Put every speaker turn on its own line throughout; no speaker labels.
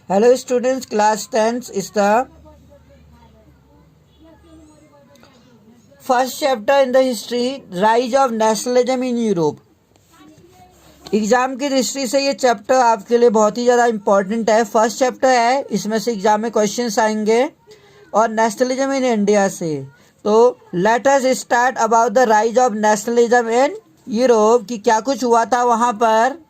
Hello students, class 10th is the first chapter in the history, rise of nationalism in Europe. Exam की दृष्टि से ये chapter आपके लिए बहुत ही ज़्यादा इम्पोर्टेंट है। फर्स्ट चैप्टर है, इसमें से एग्जाम में क्वेश्चंस आएंगे और नेशनलिज्म इन इंडिया से। तो let us start about the rise of nationalism in Europe कि क्या कुछ हुआ था वहाँ पर।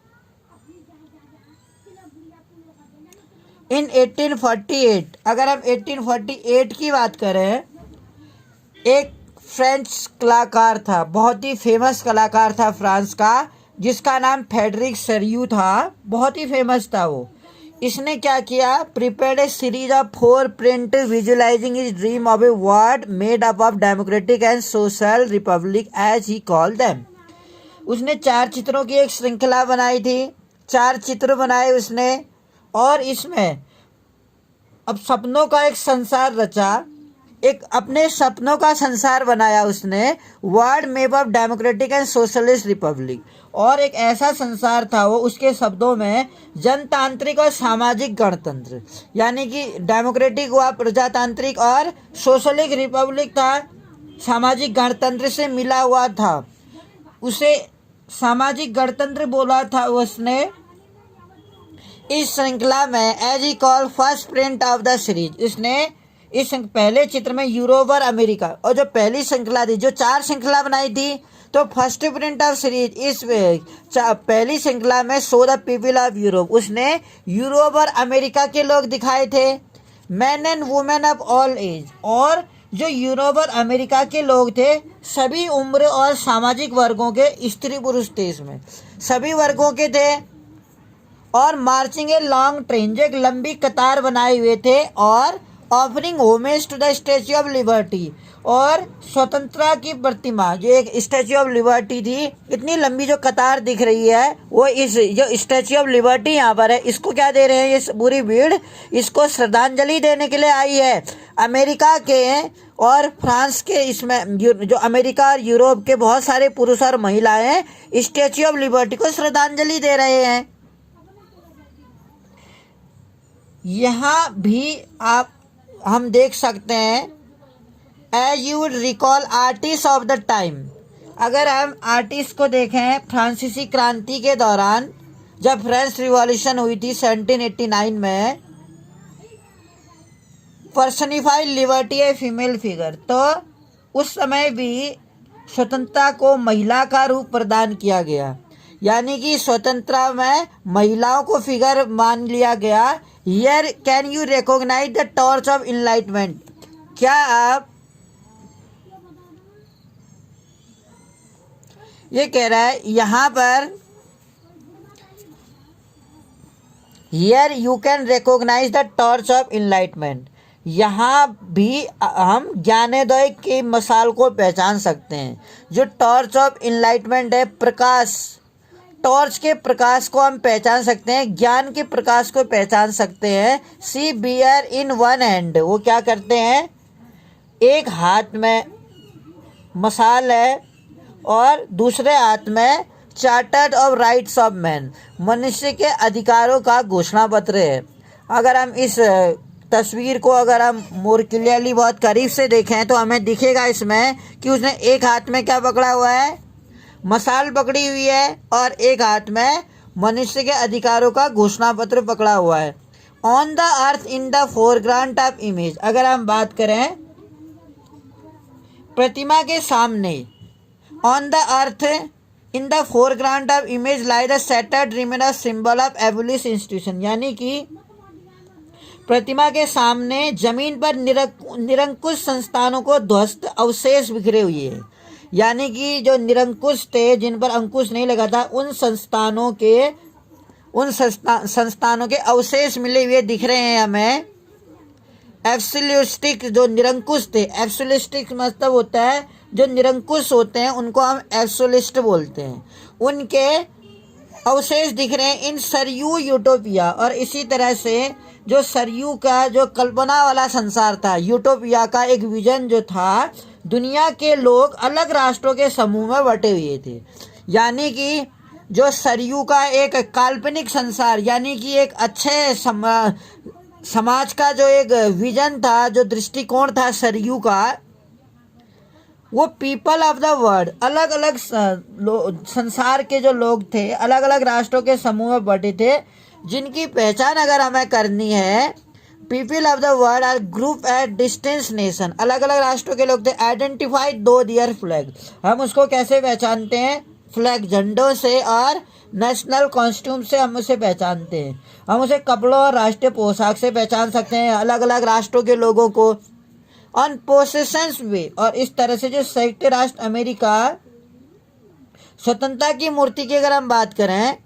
इन 1848, अगर हम 1848 की बात करें, एक फ्रेंच कलाकार था, बहुत ही फेमस कलाकार था फ्रांस का, जिसका नाम फ्रेडरिक सरियू था। बहुत ही फेमस था वो। इसने क्या किया, prepared a series of 4 print visualising his dream of a world made up of democratic and social republic as he called them. उसने 4 चित्रों की एक श्रृंखला बनाई थी, 4 चित्र बनाए उसने, और इसमें अब सपनों का एक संसार रचा, एक अपने सपनों का संसार बनाया उसने, world map of democratic and socialist Republic. और एक ऐसा संसार था वो, उसके शब्दों में जनतांत्रिक और सामाजिक गणतंत्र, यानी कि डेमोक्रेटिक हुआ प्रजातांत्रिक और सोशलिक रिपब्लिक था सामाजिक गणतंत्र से मिला हुआ था। उसे सामाजिक गणतंत्र बोला था उसने इस श्रृंखला में। As he call first print of the series, उसने इस पहले चित्र में यूरोप और अमेरिका, और जो पहली श्रृंखला थी, जो 4 श्रृंखला बनाई थी, तो फर्स्ट प्रिंट ऑफ सीरीज इस पहली श्रृंखला में show the people of Europe, उसने यूरोप और अमेरिका के लोग दिखाए थे, man and women of all age. और जो यूरोप और अमेरिका के लोग थे, सभी उम्र और सामाजिक वर्गों के, स्त्री पुरुष थे इसमें, सभी वर्गों के थे। और मार्चिंग ए लॉन्ग ट्रेन, जो एक लंबी कतार बनाए हुए थे, और offering homage to the Statue of Liberty, और स्वतंत्रता की प्रतिमा, जो एक स्टैच्यू ऑफ लिबर्टी थी, इतनी लंबी जो कतार दिख रही है, वो इस जो स्टैच्यू ऑफ लिबर्टी यहाँ पर है, इसको क्या दे रहे हैं, ये पूरी भीड़ इसको श्रद्धांजलि देने के लिए आई है। अमेरिका के और फ्रांस के, इसमें जो अमेरिका और यूरोप के बहुत सारे पुरुष और महिलाएं स्टैच्यू ऑफ लिबर्टी को श्रद्धांजलि दे रहे हैं। यहाँ भी हम देख सकते हैं, as you would recall artist of the time. अगर हम आर्टिस्ट को देखें, फ्रांसीसी क्रांति के दौरान जब फ्रेंच रिवॉल्यूशन हुई थी 1789 में, personified liberty a female figure, तो उस समय भी स्वतंत्रता को महिला का रूप प्रदान किया गया, यानी कि स्वतंत्रता में महिलाओं को फिगर मान लिया गया। Here can you recognise the torch of enlightenment, क्या आप ये कह रहा है यहाँ पर, here you can recognise the torch of enlightenment, यहाँ भी हम ज्ञानोदय की मसाल को पहचान सकते हैं। जो टॉर्च ऑफ इनलाइटमेंट है, प्रकाश, टॉर्च के प्रकाश को हम पहचान सकते हैं, ज्ञान के प्रकाश को पहचान सकते हैं। सी बियर इन वन हैंड, वो क्या करते हैं, एक हाथ में मसाल है और दूसरे हाथ में charter of rights of man, मनुष्य के अधिकारों का घोषणा पत्र है। अगर हम इस तस्वीर को अगर हम मोर क्लियरली बहुत करीब से देखें तो हमें दिखेगा इसमें कि उसने एक हाथ में क्या पकड़ा हुआ है, मसाल पकड़ी हुई है, और एक हाथ में मनुष्य के अधिकारों का घोषणा पत्र पकड़ा हुआ है। On the earth in the foreground of image, अगर हम बात करें प्रतिमा के सामने, on the earth in the foreground of image lie the shattered remnant symbol of abolish institution, यानी कि प्रतिमा के सामने जमीन पर निरंकुश संस्थानों को ध्वस्त अवशेष बिखरे हुए हैं, यानी कि जो निरंकुश थे, जिन पर अंकुश नहीं लगा था, उन संस्थानों के अवशेष मिले हुए दिख रहे हैं हमें। एब्सोल्यूटिस्ट, जो निरंकुश थे, एब्सोल्यूटिस्ट मतलब होता है जो निरंकुश होते हैं, उनको हम एब्सोल्यूटिस्ट बोलते हैं, उनके अवशेष दिख रहे हैं इन सरयू यूटोपिया। और इसी तरह से जो सरयू का जो कल्पना वाला संसार था, यूटोपिया का एक विजन जो था, दुनिया के लोग अलग राष्ट्रों के समूह में बटे हुए थे, यानी कि जो सरयू का एक काल्पनिक संसार यानी कि एक अच्छे समाज का जो एक विजन था, जो दृष्टिकोण था सरयू का, वो पीपल ऑफ द वर्ल्ड, अलग अलग संसार के जो लोग थे, अलग अलग राष्ट्रों के समूह में बटे थे, जिनकी पहचान अगर हमें करनी है, people of the world are group at distance nation, अलग अलग राष्ट्रों के लोग थे, आइडेंटिफाइड दो दियर फ्लैग, हम उसको कैसे पहचानते हैं, फ्लैग झंडों से और नेशनल कॉस्ट्यूम से हम उसे पहचानते हैं। हम उसे कपड़ों और राष्ट्रीय पोशाक से पहचान सकते हैं अलग अलग राष्ट्रों के लोगों को, ऑन पोसेशंस वे। और इस तरह से जो संयुक्त राष्ट्र अमेरिका स्वतंत्रता की मूर्ति की अगर हम बात करें,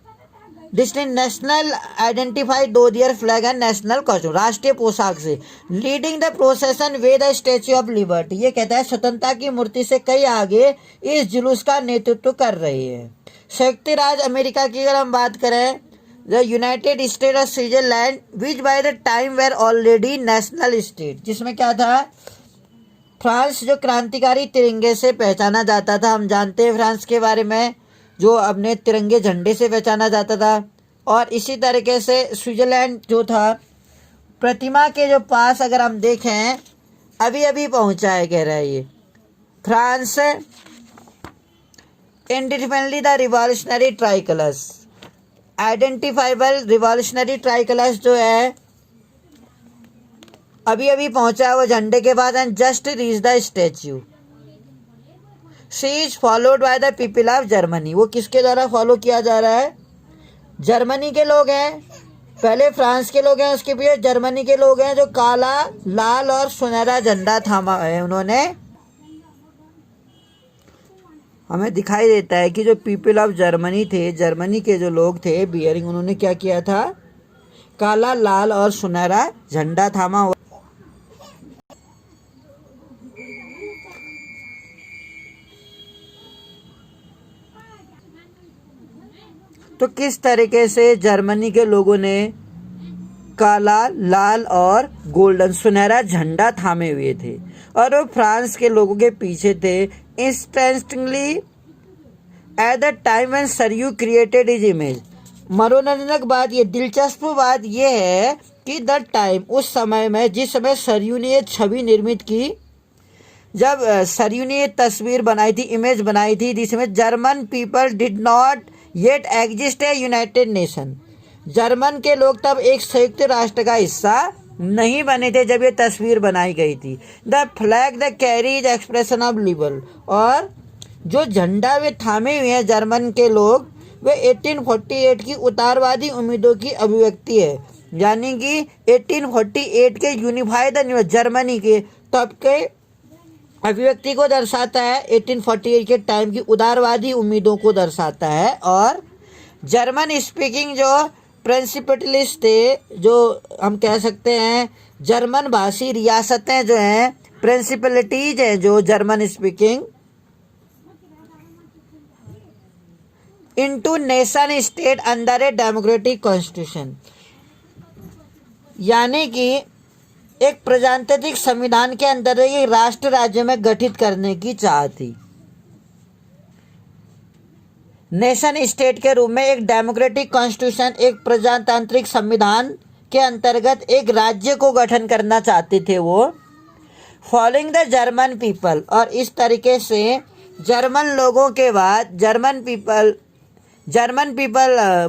distinct national identified through their flag and national costume, राष्ट्रीय पोशाक से, leading the procession way the Statue of Liberty, ये कहता है स्वतंत्रता की मूर्ति से कई आगे इस जुलूस का नेतृत्व कर रही है। संयुक्त राज्य अमेरिका की अगर हम बात करें, the United State of Switzerland which by the time were already national state, जिसमें क्या था, फ्रांस जो क्रांतिकारी तिरंगे से पहचाना जाता था, हम जानते हैं फ्रांस के बारे में, जो अपने तिरंगे झंडे से पहचाना जाता था। और इसी तरीके से स्विट्जरलैंड जो था, प्रतिमा के जो पास अगर हम देखें, अभी अभी पहुंचा है कह रहा है ये France, independently the revolutionary tricolours, identifiable revolutionary tricolours जो है अभी अभी पहुंचा है वो झंडे के पास, and just reach the statue, she is followed by the people of Germany, वो किसके द्वारा फॉलो किया जा रहा है, जर्मनी के लोग हैं, पहले फ्रांस के लोग हैं, उसके पीछे जर्मनी के लोग हैं, जो काला लाल और सुनहरा झंडा थामा है उन्होंने। हमें दिखाई देता है कि जो पीपल ऑफ जर्मनी थे, जर्मनी के जो लोग थे बियरिंग, उन्होंने क्या किया था, काला लाल और सुनहरा झंडा थामा हुआ। तो किस तरीके से जर्मनी के लोगों ने काला लाल और गोल्डन सुनहरा झंडा थामे हुए थे, और वो फ्रांस के लोगों के पीछे थे। Interestingly at the time when Saryu created his image, मनोरंजक बात ये, दिलचस्प बात ये है कि द टाइम, उस समय में, जिस समय सरयू ने ये छवि निर्मित की, जब सरयू ने ये तस्वीर बनाई थी, इमेज बनाई थी, जिसमें German people did not yet exist A United nation, German के लोग तब एक संयुक्त राष्ट्र का हिस्सा नहीं बने थे जब ये तस्वीर बनाई गई थी। The flag the carries expression of label, और जो झंडा वे थामे हुए हैं जर्मन के लोग, वे 1848 की उदारवादी उम्मीदों की अभिव्यक्ति है, यानी कि 1848 के यूनिफाइड जर्मनी के तब के अभिव्यक्ति को दर्शाता है, 1848 के टाइम की उदारवादी उम्मीदों को दर्शाता है। और जर्मन स्पीकिंग जो प्रिंसिपलिस्ट थे, जो हम कह सकते हैं जर्मन भाषी रियासतें जो हैं, प्रिंसिपलिटीज हैं जो German speaking, into nation state under a democratic constitution, यानी कि एक प्रजातांत्रिक संविधान के अंदर ये राष्ट्र राज्य में गठित करने की चाह थी। नेशन स्टेट के रूप में एक डेमोक्रेटिक कॉन्स्टिट्यूशन, एक प्रजातांत्रिक संविधान के अंतर्गत एक राज्य को गठन करना चाहते थे वो, फॉलोइंग द जर्मन पीपल। और इस तरीके से जर्मन लोगों के बाद German people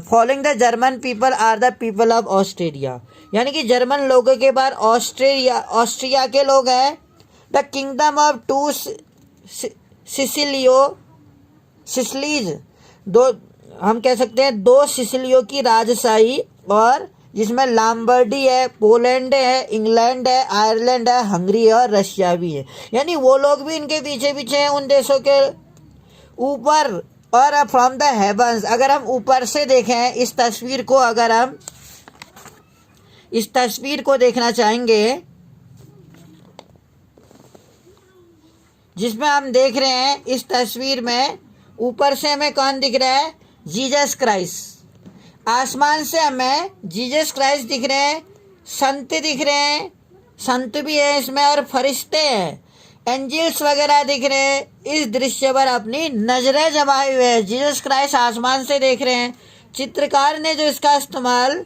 following the German people are the people of Australia, यानी कि जर्मन लोगों के बाद ऑस्ट्रिया के लोग हैं। The Kingdom of Two Sicilies, दो हम कह सकते हैं दो सिसिलियों की राजशाही, और जिसमें लॉम्बार्डी है, पोलैंड है, इंग्लैंड है, आयरलैंड है, हंगरी है और रशिया भी है, यानी वो लोग भी इनके पीछे पीछे हैं उन देशों के ऊपर। और फ्रॉम द हेवंस, अगर हम ऊपर से देखें इस तस्वीर को, अगर हम इस तस्वीर को देखना चाहेंगे, जिसमें हम देख रहे हैं इस तस्वीर में ऊपर से हमें कौन दिख रहा है, जीसस क्राइस्ट, आसमान से हमें जीसस क्राइस्ट दिख रहे हैं, संत दिख रहे हैं, संत भी है इसमें और फरिश्ते हैं, एंजल्स वगैरह दिख रहे हैं, इस दृश्य पर अपनी नजरें जमाए हुए हैं। जीसस क्राइस्ट आसमान से देख रहे हैं। चित्रकार ने जो इसका इस्तेमाल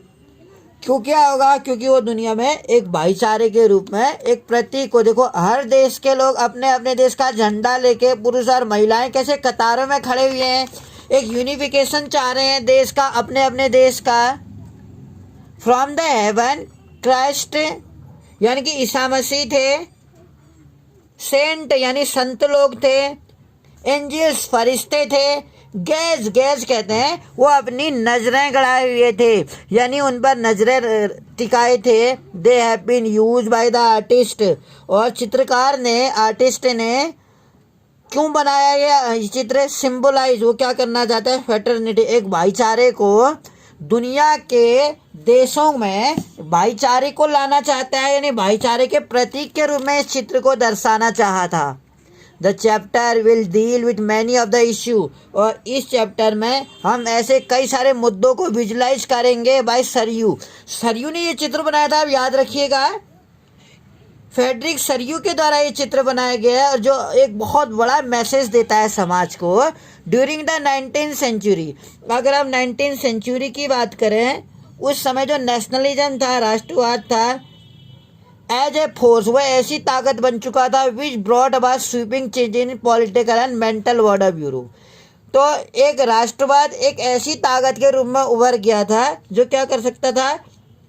क्यों किया होगा? क्योंकि वो दुनिया में एक भाईचारे के रूप में एक प्रतीक को, देखो हर देश के लोग अपने अपने देश का झंडा लेके, पुरुष और महिलाएं कैसे कतारों में खड़े हुए हैं, एक यूनिफिकेशन चाह रहे हैं देश का, अपने अपने देश का। फ्रॉम द हेवन क्राइस्ट यानी कि ईसा मसीह थे, सेंट यानी संत लोग थे, एंजल्स फरिश्ते थे, गैज गैज कहते हैं वो अपनी नजरें गड़ाए हुए थे, यानी उन पर नजरें टिकाए थे। They have been use by the artist, और चित्रकार ने, आर्टिस्ट ने क्यों बनाया ये चित्र? सिंबलाइज, वो क्या करना चाहता है? फ्रेटर्निटी, एक भाईचारे को, दुनिया के देशों में भाईचारे को लाना चाहता है, यानी भाईचारे के प्रतीक के रूप में इस चित्र को दर्शाना चाहा था। The chapter will deal with many of the issue, और इस चैप्टर में हम ऐसे कई सारे मुद्दों को विजुलाइज करेंगे बाय सरयू। सरयू ने ये चित्र बनाया था, आप याद रखिएगा, फ्रेडरिक सरयू के द्वारा ये चित्र बनाया गया है, और जो एक बहुत बड़ा मैसेज देता है समाज को ड्यूरिंग द 19th सेंचुरी। अगर हम 19th सेंचुरी की बात करें, उस समय जो नेशनलिज्म था, राष्ट्रवाद था, एज ए फोर्स, वह ऐसी ताकत बन चुका था which brought about sweeping change in political and mental world of Europe. तो एक राष्ट्रवाद एक ऐसी ताकत के रूप में उभर गया था जो क्या कर सकता था,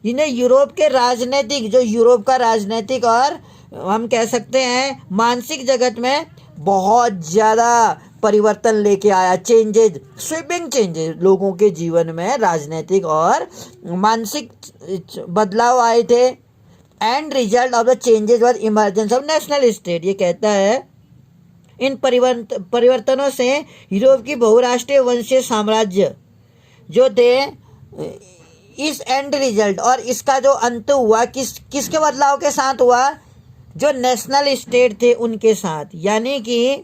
जिन्हें यूरोप के राजनीतिक, जो यूरोप का राजनीतिक और हम कह सकते हैं मानसिक जगत में बहुत ज़्यादा परिवर्तन लेके आया। चेंजेज, स्वीपिंग चेंजेज लोगों के जीवन में राजनीतिक और मानसिक बदलाव आए थे। And result of the changes was emergence of national state. ये कहता है इन परिवर्तनों से यूरोप की बहुराष्ट्रीय वंशीय साम्राज्य जो थे, इस एंड रिजल्ट और इसका जो अंत हुआ किसके बदलाव के साथ हुआ? जो नेशनल स्टेट थे उनके साथ। यानी कि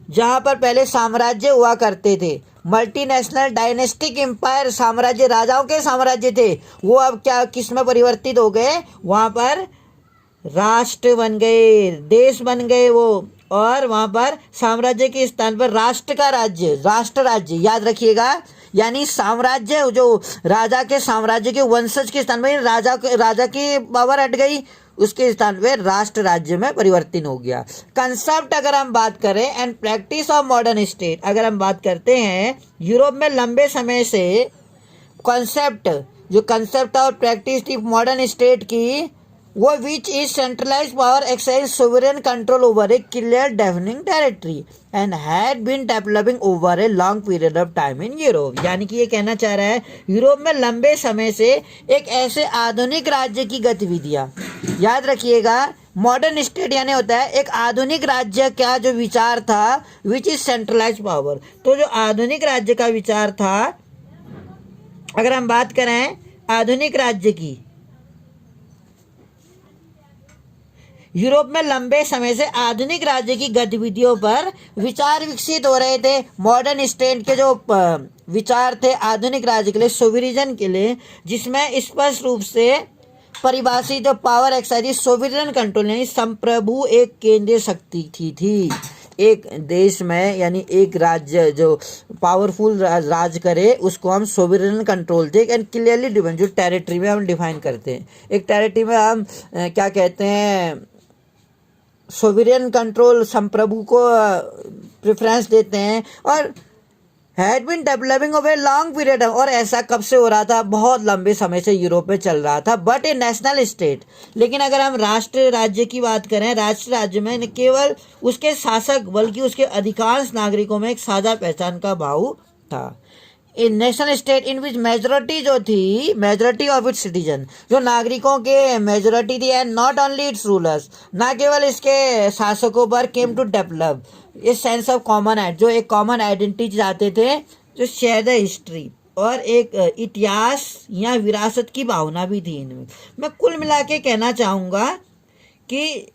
जहां पर पहले साम्राज्य हुआ करते थे, मल्टीनेशनल डायनेस्टिक एम्पायर, साम्राज्य राजाओं के साम्राज्य थे, वो अब क्या किस में परिवर्तित हो गए? वहां पर राष्ट्र बन गए, देश बन गए वो, और वहां पर साम्राज्य के स्थान पर राष्ट्र का राज्य, राष्ट्र राज्य, याद रखिएगा। यानी साम्राज्य जो राजा के साम्राज्य के वंशज के स्थान में राजा की पावर हट गई, उसके स्थान पे राष्ट्र राज्य में परिवर्तन हो गया। कंसेप्ट अगर हम बात करें and practice of modern state, अगर हम बात करते हैं यूरोप में लंबे समय से कंसेप्ट, जो कंसेप्ट और प्रैक्टिस थी मॉडर्न स्टेट की, वो which is centralise power exercise sovereign control over a clear defining territory and had been developing over a long period of time in Europe. यानी कि ये कहना चाह रहा है यूरोप में लंबे समय से एक ऐसे आधुनिक राज्य की गतिविधियां, याद रखिएगा, मॉडर्न स्टेट यानी होता है एक आधुनिक राज्य का जो विचार था विच इज सेंट्रलाइज पावर। तो जो आधुनिक राज्य का विचार था, अगर हम बात करें आधुनिक राज्य की, यूरोप में लंबे समय से आधुनिक राज्य की गतिविधियों पर विचार विकसित हो रहे थे। मॉडर्न स्टेट के जो विचार थे आधुनिक राज्य के लिए, सोवरिजन के लिए, जिसमें स्पष्ट रूप से परिभाषित जो पावर एक्सरसाइज सोवरिजन कंट्रोल यानी संप्रभु एक केंद्रीय शक्ति थी एक देश में, यानी एक राज्य जो पावरफुल राज करे उसको हम सोवरेन कंट्रोल थे एंड क्लियरली डिफाइन, जो टेरिटरी में हम डिफाइन करते हैं। एक टेरिटरी में हम क्या कहते हैं, सोवरेन कंट्रोल, संप्रभु को प्रेफरेंस देते हैं। और had been developing over long period, और ऐसा कब से हो रहा था? बहुत लंबे समय से यूरोप में चल रहा था। बट ए नेशनल स्टेट, लेकिन अगर हम राष्ट्र राज्य की बात करें, राष्ट्र राज्य में न केवल उसके शासक बल्कि उसके अधिकांश नागरिकों में एक साझा पहचान का भाव था। In national state in which majority जो थी, मेजोरिटी ऑफ इट्स सिटीजन, जो नागरिकों के मेजोरिटी थी, and not only its rulers, ना केवल इसके शासकों पर, came to develop a sense of common identity, जो एक कॉमन आइडेंटिटी चाहते थे, जो शेयर द हिस्ट्री, और एक इतिहास या विरासत की भावना भी थी इनमें। मैं कुल मिला के कहना चाहूँगा कि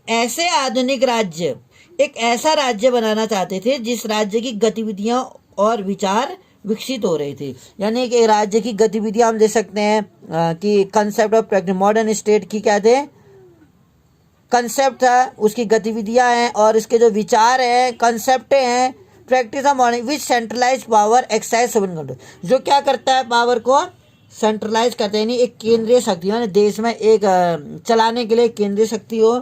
ऐसे आधुनिक राज्य एक ऐसा राज्य बनाना चाहते थे जिस राज्य की गतिविधियां और विचार विकसित हो रहे थे। यानी कि राज्य की गतिविधियां हम दे सकते हैं कि कंसेप्ट ऑफ मॉडर्न स्टेट की क्या थे, कंसेप्ट था, उसकी गतिविधियां हैं और इसके जो विचार हैं, कंसेप्ट हैं, practice of morning which centralise power excise sovereign control, जो क्या करता है पावर को सेंट्रलाइज करते हैं, यानी एक केंद्रीय शक्ति हो, देश में एक चलाने के लिए केंद्रीय शक्ति हो।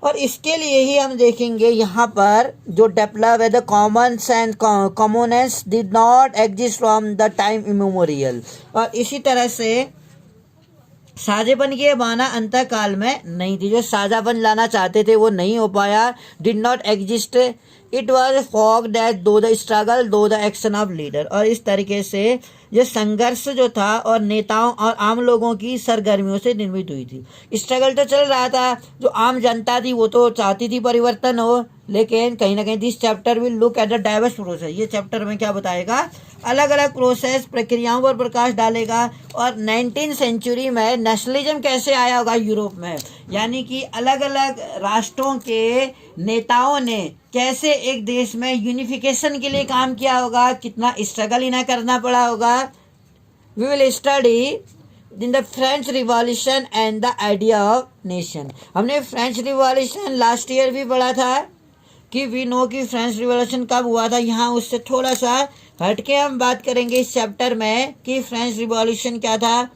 और इसके लिए ही हम देखेंगे यहाँ पर जो डेवलप है the common sense commonness did not exist from the time immemorial, और इसी तरह से साझेपन की भावना अंत काल में नहीं थी, जो साझापन लाना चाहते थे वो नहीं हो पाया, did not exist, it was fog that दो द स्ट्रगल दो द एक्शन ऑफ लीडर, और इस तरीके से ये संघर्ष जो था और नेताओं और आम लोगों की सरगर्मियों से निर्मित हुई थी। स्ट्रगल तो चल रहा था, जो आम जनता थी वो तो चाहती थी परिवर्तन हो, लेकिन कहीं ना कहीं this chapter will look at the diverse process, ये चैप्टर में क्या बताएगा, अलग अलग प्रोसेस प्रक्रियाओं पर प्रकाश डालेगा। और 19वीं सेंचुरी में नेशनलिज्म कैसे आया होगा यूरोप में, यानी कि अलग अलग राष्ट्रों के नेताओं ने कैसे एक देश में यूनिफिकेशन के लिए काम किया होगा, कितना स्ट्रगल इन्हें करना पड़ा होगा। We will study in the French Revolution and the idea of nation. हमने फ्रेंच रिवॉल्यूशन लास्ट ईयर भी पढ़ा था कि वी नो कि फ्रेंच रिवॉल्यूशन कब हुआ था, यहाँ उससे थोड़ा सा हटके हम बात करेंगे इस चैप्टर में कि फ्रेंच रिवॉल्यूशन क्या था,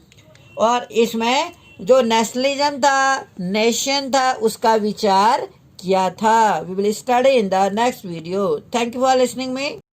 और इसमें जो नेशनलिज्म था, नेशन था, उसका विचार क्या था। We will study in the next video. Thank you for listening me.